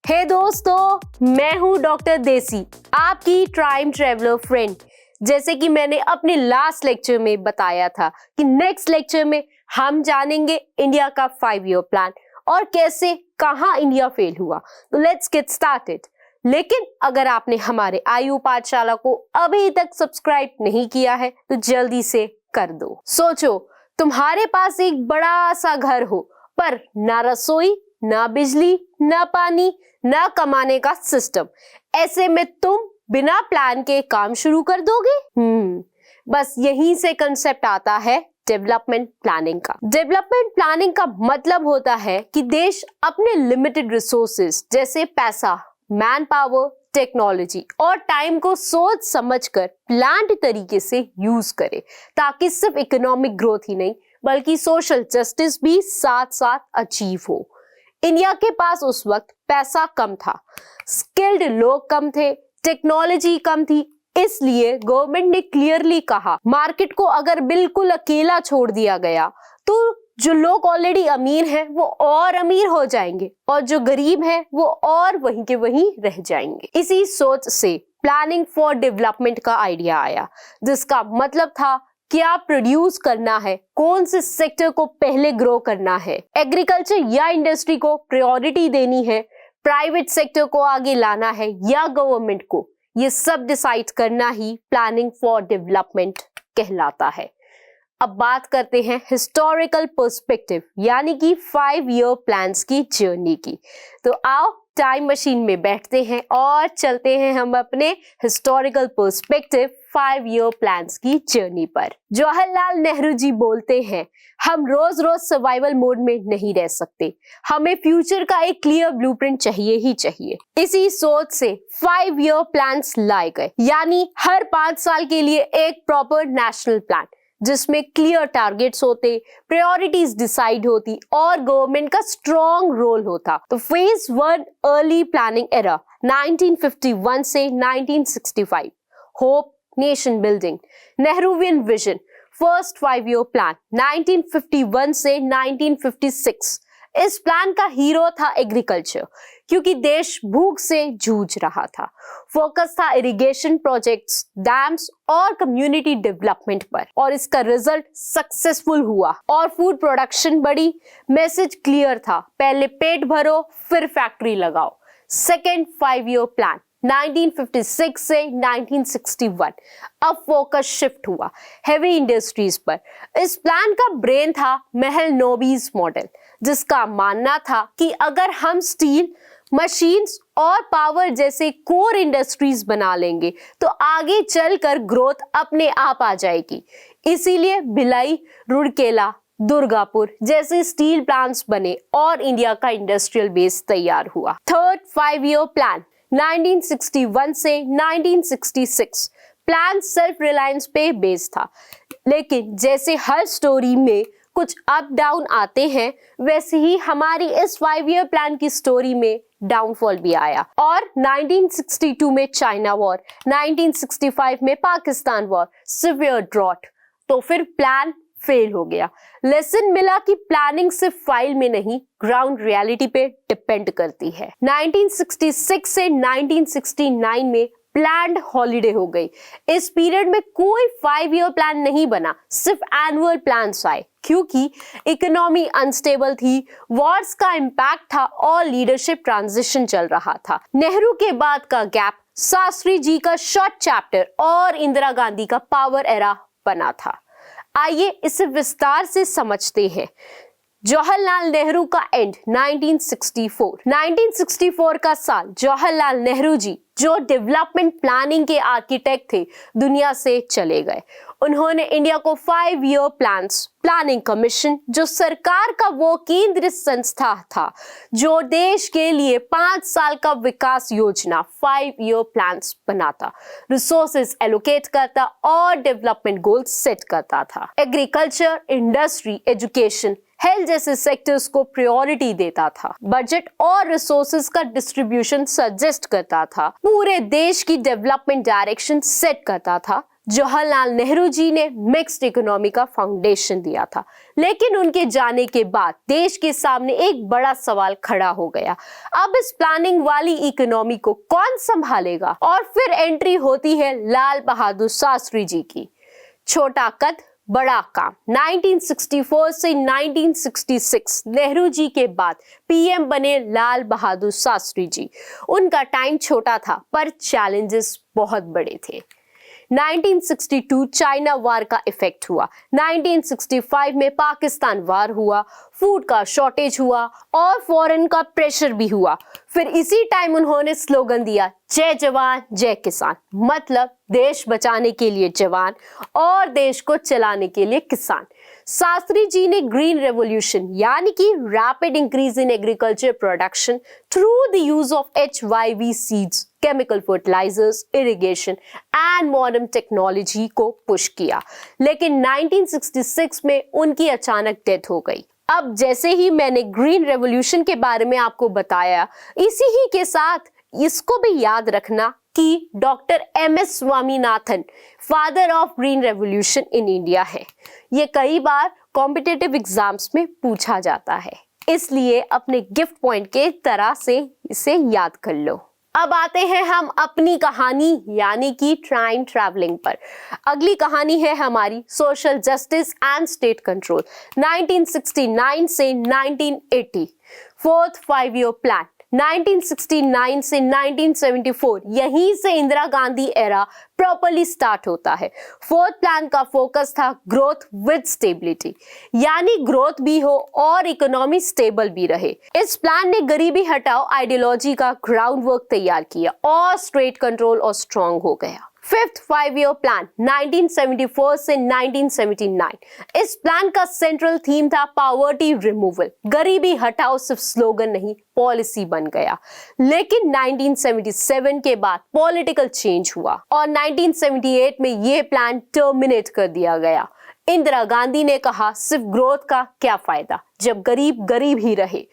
हे दोस्तों, मैं हूँ डॉक्टर देसी, आपकी टाइम ट्रेवलर फ्रेंड। जैसे कि मैंने अपने लास्ट लेक्चर में बताया था कि नेक्स्ट लेक्चर में हम जानेंगे इंडिया का 5 ईयर प्लान और कैसे कहाँ इंडिया फेल हुआ। तो लेट्स गेट स्टार्टेड। लेकिन अगर आपने हमारे आयु पाठशाला को अभी तक सब्सक्राइब नहीं किया है तो जल्दी से कर दो। सोचो, तुम्हारे पास एक बड़ा सा घर हो, पर ना रसोई, ना बिजली, ना पानी, ना कमाने का सिस्टम। ऐसे में तुम बिना प्लान के काम शुरू कर दोगे? बस यहीं से कंसेप्ट आता है डेवलपमेंट प्लानिंग का। डेवलपमेंट प्लानिंग का मतलब होता है कि देश अपने लिमिटेड रिसोर्सेज जैसे पैसा, मैन पावर, टेक्नोलॉजी और टाइम को सोच समझकर प्लान्ड तरीके से यूज करे, ताकि सिर्फ इकोनॉमिक ग्रोथ ही नहीं बल्कि सोशल जस्टिस भी साथ साथ अचीव हो। इंडिया के पास उस वक्त पैसा कम था, स्किल्ड लोग कम थे, टेक्नोलॉजी कम थी। इसलिए गवर्नमेंट ने क्लियरली कहा, मार्केट को अगर बिल्कुल अकेला छोड़ दिया गया तो जो लोग ऑलरेडी अमीर हैं वो और अमीर हो जाएंगे और जो गरीब हैं वो और वहीं के वहीं रह जाएंगे। इसी सोच से प्लानिंग फॉर डेवलपमेंट का आइडिया आया, जिसका मतलब था क्या प्रोड्यूस करना है, कौन से सेक्टर को पहले ग्रो करना है, एग्रीकल्चर या इंडस्ट्री को प्रायोरिटी देनी है, प्राइवेट सेक्टर को आगे लाना है या गवर्नमेंट को। ये सब डिसाइड करना ही प्लानिंग फॉर डेवलपमेंट कहलाता है। अब बात करते हैं हिस्टोरिकल पर्सपेक्टिव यानी कि 5 ईयर प्लान्स की जर्नी की। तो आओ टाइम मशीन में बैठते हैं और चलते हैं हम अपने हिस्टोरिकल पर्सपेक्टिव 5 ईयर प्लान्स की जर्नी पर। जवाहरलाल नेहरू जी बोलते हैं, हम रोज रोज सर्वाइवल मोड में नहीं रह सकते, हमें फ्यूचर का एक क्लियर ब्लूप्रिंट चाहिए ही चाहिए। इसी सोच से 5 ईयर प्लान्स लाए गए, यानी हर 5 साल के लिए एक प्रॉपर नेशनल प्लान जिसमें क्लियर टारगेट्स होते, प्रायोरिटीज डिसाइड होती और गवर्नमेंट का स्ट्रॉन्ग रोल होता। तो फेज 1 अर्ली प्लानिंग एरा 1951 से 1965, hope nation building, Nehruvian vision, first 5 year plan 1951 से 1956। इस प्लान का हीरो था एग्रीकल्चर, क्योंकि देश भूख से जूझ रहा था। फोकस था इरिगेशन प्रोजेक्ट्स, डैम्स और कम्युनिटी डेवलपमेंट पर, और इसका रिजल्ट सक्सेसफुल हुआ और फूड प्रोडक्शन बढ़ी। मैसेज क्लियर था, पहले पेट भरो फिर फैक्ट्री लगाओ। सेकेंड 5 ईयर प्लान 1956 से 1961, अब फोकस शिफ्ट हुआ हेवी इंडस्ट्रीज पर। इस प्लान का ब्रेन था महल नोबिस मॉडल, जिसका मानना था कि अगर हम स्टील, मशीन्स और पावर जैसे कोर इंडस्ट्रीज बना लेंगे तो आगे चलकर ग्रोथ अपने आप आ जाएगी। इसीलिए भिलाई, रूरकेला, दुर्गापुर जैसे स्टील प्लांट्स बने और इंडिया का इंडस्ट्रियल बेस तैयार हुआ। थर्ड 5 ईयर प्लान 1961 से 1966, प्लान सेल्फ रिलायंस पे बेस्ड था। लेकिन जैसे हर स्टोरी में कुछ अप डाउन आते हैं, वैसे ही हमारी इस 5 ईयर प्लान की स्टोरी में डाउनफॉल भी आया। और 1962 में चाइना वॉर, 1965 में पाकिस्तान वॉर, सिवियर ड्रॉट, तो फिर प्लान फेल हो गया। लेसन मिला कि प्लानिंग सिर्फ फाइल में नहीं, ग्राउंड रियलिटी पे डिपेंड करती है। 1966 से 1969 में प्लान्ड हॉलिडे हो गई। इस पीरियड में कोई 5 ईयर प्लान नहीं बना, सिर्फ एनुअल प्लान्स आए, क्योंकि इकोनॉमी अनस्टेबल थी, वॉर्स का इम्पैक्ट था और लीडरशिप ट्रांजिशन चल रहा था। नेहरू के बाद का गैप, शास्त्री जी का शॉर्ट चैप्टर और इंदिरा गांधी का पावर एरा बना था। आइए इसे विस्तार से समझते हैं। जवाहरलाल नेहरू का एंड 1964 का साल, जवाहरलाल नेहरू जी जो डेवलपमेंट प्लानिंग के आर्किटेक्ट थे, दुनिया से चले गए। उन्होंने इंडिया को 5 ईयर प्लान्स, प्लानिंग कमीशन जो सरकार का वो केंद्रीय संस्था था जो देश के लिए 5 साल का विकास योजना 5 ईयर प्लान्स बनाता, रिसोर्सेज एलोकेट करता और डेवलपमेंट गोल्स सेट करता था। एग्रीकल्चर, इंडस्ट्री, एजुकेशन, हेल्थ जैसे सेक्टर्स को प्रायोरिटी देता था, बजट और रिसोर्सेज का डिस्ट्रीब्यूशन सजेस्ट करता था, पूरे देश की डेवलपमेंट डायरेक्शन सेट करता था, जवाहरलाल नेहरू जी ने मिक्स्ड इकोनॉमी का फाउंडेशन दिया था, लेकिन उनके जाने के बाद देश के सामने एक बड़ा सवाल खड़ा हो गया। अब इस प्लानिंग वाली इकोनॉमी को कौन संभालेगा? और फिर एंट्री होती है लाल बहादुर शास्त्री जी की। छोटा कद बड़ा काम। 1964 से 1966 नेहरू जी के बाद पीएम बने लाल बहादुर शास्त्री जी। उनका टाइम छोटा था पर चैलेंजेस बहुत बड़े थे। 1962 चाइना वार का इफेक्ट हुआ, 1965 में पाकिस्तान वार हुआ, फूड का शॉर्टेज हुआ और फॉरेन का प्रेशर भी हुआ। फिर इसी टाइम उन्होंने स्लोगन दिया, जय जवान जय किसान, मतलब देश बचाने के लिए जवान और देश को चलाने के लिए किसान। शास्त्री जी ने ग्रीन रेवोल्यूशन यानी कि rapid increase in agriculture production through the use of HYV seeds, chemical fertilisers, irrigation and modern technology को पुश किया। लेकिन 1966 में उनकी अचानक डेथ हो गई। अब जैसे ही मैंने ग्रीन रेवोल्यूशन के बारे में आपको बताया, इसी ही के साथ इसको भी याद रखना कि doctor MS Swaminathan father of green revolution in India है। ये कई बार कॉम्पिटिटिव एग्जाम्स में पूछा जाता है, इसलिए अपने गिफ्ट पॉइंट के तरह से इसे याद कर लो। अब आते हैं हम अपनी कहानी यानी कि टाइम ट्रैवलिंग पर। अगली कहानी है हमारी social justice and state control 1969 से 1980। फोर्थ 5 ईयर प्लान 1969 से 1974, यहीं से Indira Gandhi era properly start होता है। फोर्थ प्लान का फोकस था ग्रोथ विद स्टेबिलिटी, यानी ग्रोथ भी हो और इकोनॉमी स्टेबल भी रहे। इस प्लान ने गरीबी हटाओ आइडियोलॉजी का ग्राउंड वर्क तैयार किया और स्टेट कंट्रोल और स्ट्रॉन्ग हो गया। फिफ्थ 5 ईयर प्लान 1974 से 1979, इस प्लान का सेंट्रल थीम था पॉवर्टी रिमूवल। गरीबी हटाओ सिर्फ स्लोगन नहीं, पॉलिसी बन गया। लेकिन 1977 के बाद पॉलिटिकल चेंज हुआ और 1978 में यह प्लान टर्मिनेट कर दिया गया। इंदिरा गांधी ने कहा, सिर्फ ग्रोथ का क्या फायदा जब गरीब गरीब ही रहे।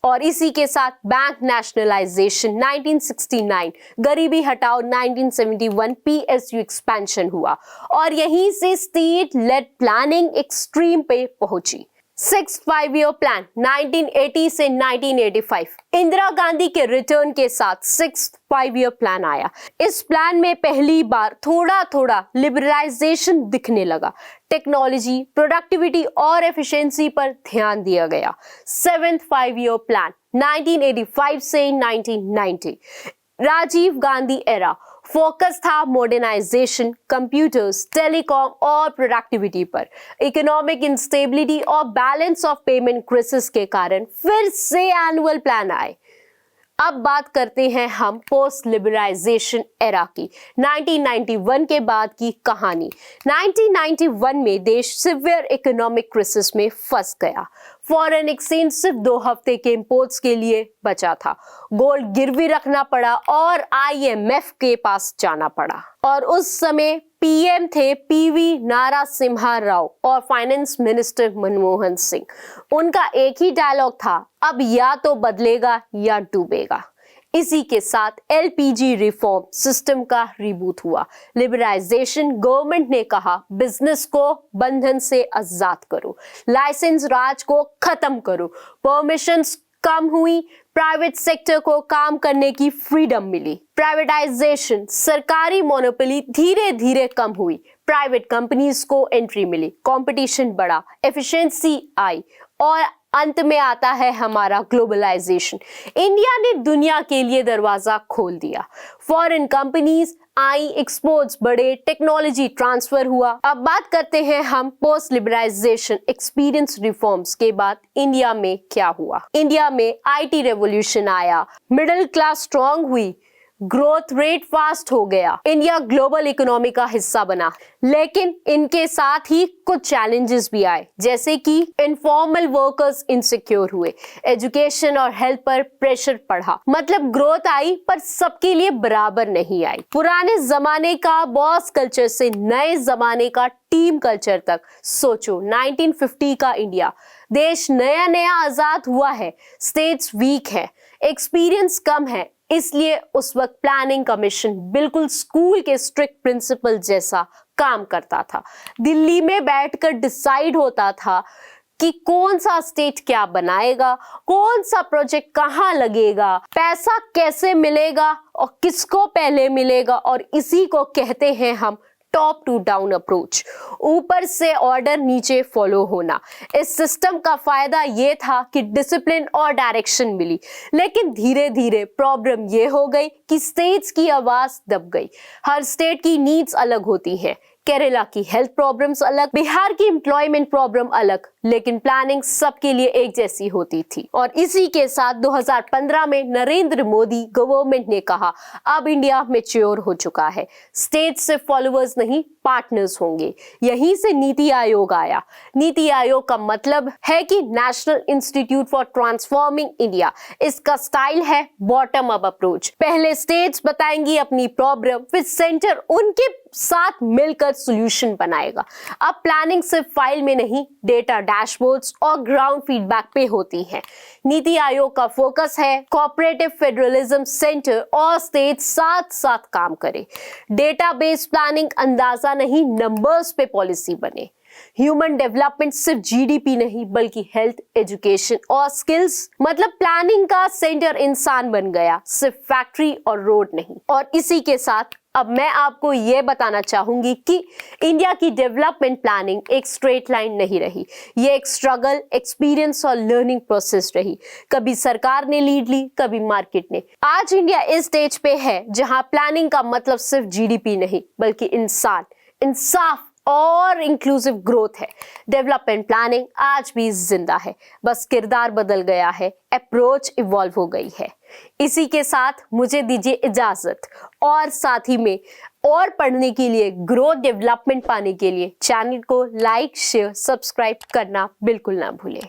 और इसी के साथ बैंक नेशनलाइजेशन 1969, गरीबी हटाओ 1971, PSU एक्सपेंशन हुआ और यहीं से स्टेट लेड प्लानिंग एक्सट्रीम पे पहुंची। सिक्स्थ 5 ईयर प्लान 1980 से 1985, इंदिरा गांधी के रिटर्न के साथ सिक्स्थ 5 ईयर प्लान आया। इस प्लान में पहली बार थोड़ा थोड़ा लिबरलाइजेशन दिखने लगा। टेक्नोलॉजी, प्रोडक्टिविटी और एफिशिएंसी पर ध्यान दिया गया। सेवेंथ 5 ईयर प्लान 1985 से 1990, राजीव गांधी एरा, फोकस था मॉडर्नाइजेशन, कंप्यूटर्स, टेलीकॉम और प्रोडक्टिविटी पर। इकोनॉमिक इंस्टेबिलिटी और बैलेंस ऑफ पेमेंट क्राइसिस के कारण फिर से एनुअल प्लान आए। अब बात करते हैं हम पोस्ट लिबरलाइजेशन एरा की, 1991 के बाद की कहानी। 1991 में देश सिवियर इकोनॉमिक क्राइसिस में फंस गया। फॉरेन एक्सचेंज सिर्फ 2 हफ्ते के इंपोर्ट्स के लिए बचा था। गोल्ड गिरवी रखना पड़ा और IMF के पास जाना पड़ा। और उस समय PM थे PV नारासिम्हा राव और फाइनेंस मिनिस्टर मनमोहन सिंह। उनका एक ही डायलॉग था, अब या तो बदलेगा या डूबेगा। इसी के साथ LPG रिफॉर्म सिस्टम का रिबूट हुआ। लिबरलाइजेशन, गवर्नमेंट ने कहा बिजनेस को बंधन से आजाद करो, लाइसेंस राज को खत्म करो, परमिशंस कम हुई, प्राइवेट सेक्टर को काम करने की फ्रीडम मिली। प्राइवेटाइजेशन, सरकारी मोनोपोली धीरे धीरे कम हुई, प्राइवेट कंपनीज को एंट्री मिली, कंपटीशन बढ़ा, एफिशिएंसी आई और अंत में आता है हमारा ग्लोबलाइजेशन। इंडिया ने दुनिया के लिए दरवाजा खोल दिया। फॉरेन कंपनीज आई, एक्सपोर्ट्स बढ़े, टेक्नोलॉजी ट्रांसफर हुआ। अब बात करते हैं हम पोस्ट लिबरलाइजेशन एक्सपीरियंस रिफॉर्म्स के बाद इंडिया में क्या हुआ। इंडिया में IT रेवोल्यूशन आया, मिडिल क्लास स्ट्रांग हुई, ग्रोथ रेट फास्ट हो गया, इंडिया ग्लोबल इकोनॉमी का हिस्सा बना। लेकिन इनके साथ ही कुछ चैलेंजेस भी आए, जैसे कि इनफॉर्मल वर्कर्स इनसिक्योर हुए, एजुकेशन और हेल्थ पर प्रेशर पड़ा। मतलब ग्रोथ आई पर सबके लिए बराबर नहीं आई। पुराने जमाने का बॉस कल्चर से नए जमाने का टीम कल्चर तक सोचो। 1950 का इंडिया, देश नया नया आजाद हुआ है, स्टेट्स वीक है, एक्सपीरियंस कम है, इसलिए उस वक्त प्लानिंग कमीशन बिल्कुल स्कूल के स्ट्रिक्ट प्रिंसिपल जैसा काम करता था। दिल्ली में बैठकर डिसाइड होता था कि कौन सा स्टेट क्या बनाएगा, कौन सा प्रोजेक्ट कहाँ लगेगा, पैसा कैसे मिलेगा और किसको पहले मिलेगा, और इसी को कहते हैं हम टॉप टू डाउन अप्रोच, ऊपर से ऑर्डर नीचे फॉलो होना। इस सिस्टम का फायदा ये था कि डिसिप्लिन और डायरेक्शन मिली, लेकिन धीरे धीरे प्रॉब्लम ये हो गई कि स्टेट्स की आवाज दब गई। हर स्टेट की नीड्स अलग होती हैं। केरला की हेल्थ प्रॉब्लम्स अलग, बिहार की एम्प्लॉयमेंट प्रॉब्लम अलग, लेकिन प्लानिंग सबके लिए एक जैसी होती थी। और इसी के साथ 2015 में नरेंद्र मोदी गवर्नमेंट ने कहा अब इंडिया मैच्योर हो चुका है, स्टेट से फॉलोअर्स नहीं पार्टनर्स होंगे। यहीं से नीति आयोग आया। नीति आयोग का मतलब है कि national institute for transforming India. इसका स्टाइल है बॉटम अप अप्रोच। पहले स्टेट्स बताएंगी अपनी प्रॉब्लम, फिर सेंटर उनके साथ मिलकर सॉल्यूशन बनाएगा। अब प्लानिंग सिर्फ फाइल में नहीं, डेटा, डैशबोर्ड्स और ग्राउंड फीडबैक पे होती है। नीति आयोग का फोकस है कोऑपरेटिव फेडरलिज्म, सेंटर और स्टेट साथ साथ काम करे। डेटा बेस्ड प्लानिंग अंदाजा नहीं, नंबर्स पे पॉलिसी बने। ह्यूमन डेवलपमेंट सिर्फ जीडीपी नहीं बल्कि हेल्थ, एजुकेशन और स्किल्स, मतलब प्लानिंग का सेंटर इंसान बन गया, सिर्फ फैक्ट्री और रोड नहीं। और इसी के साथ अब मैं आपको यह बताना चाहूंगी कि इंडिया की डेवलपमेंट प्लानिंग एक स्ट्रेट लाइन नहीं रही। ये एक स्ट्रगल, एक्सपीरियंस और लर्निंग प्रोसेस रही। कभी सरकार ने लीड ली, कभी मार्केट ने। आज इंडिया इस स्टेज पे है जहां प्लानिंग का मतलब सिर्फ जीडीपी नहीं बल्कि इंसान, इंसाफ और इंक्लूसिव ग्रोथ है। डेवलपमेंट प्लानिंग आज भी जिंदा है, बस किरदार बदल गया है, अप्रोच इवॉल्व हो गई है। इसी के साथ मुझे दीजिए इजाजत, और साथ ही में और पढ़ने के लिए, ग्रोथ डेवलपमेंट पाने के लिए चैनल को लाइक, शेयर, सब्सक्राइब करना बिल्कुल ना भूलें।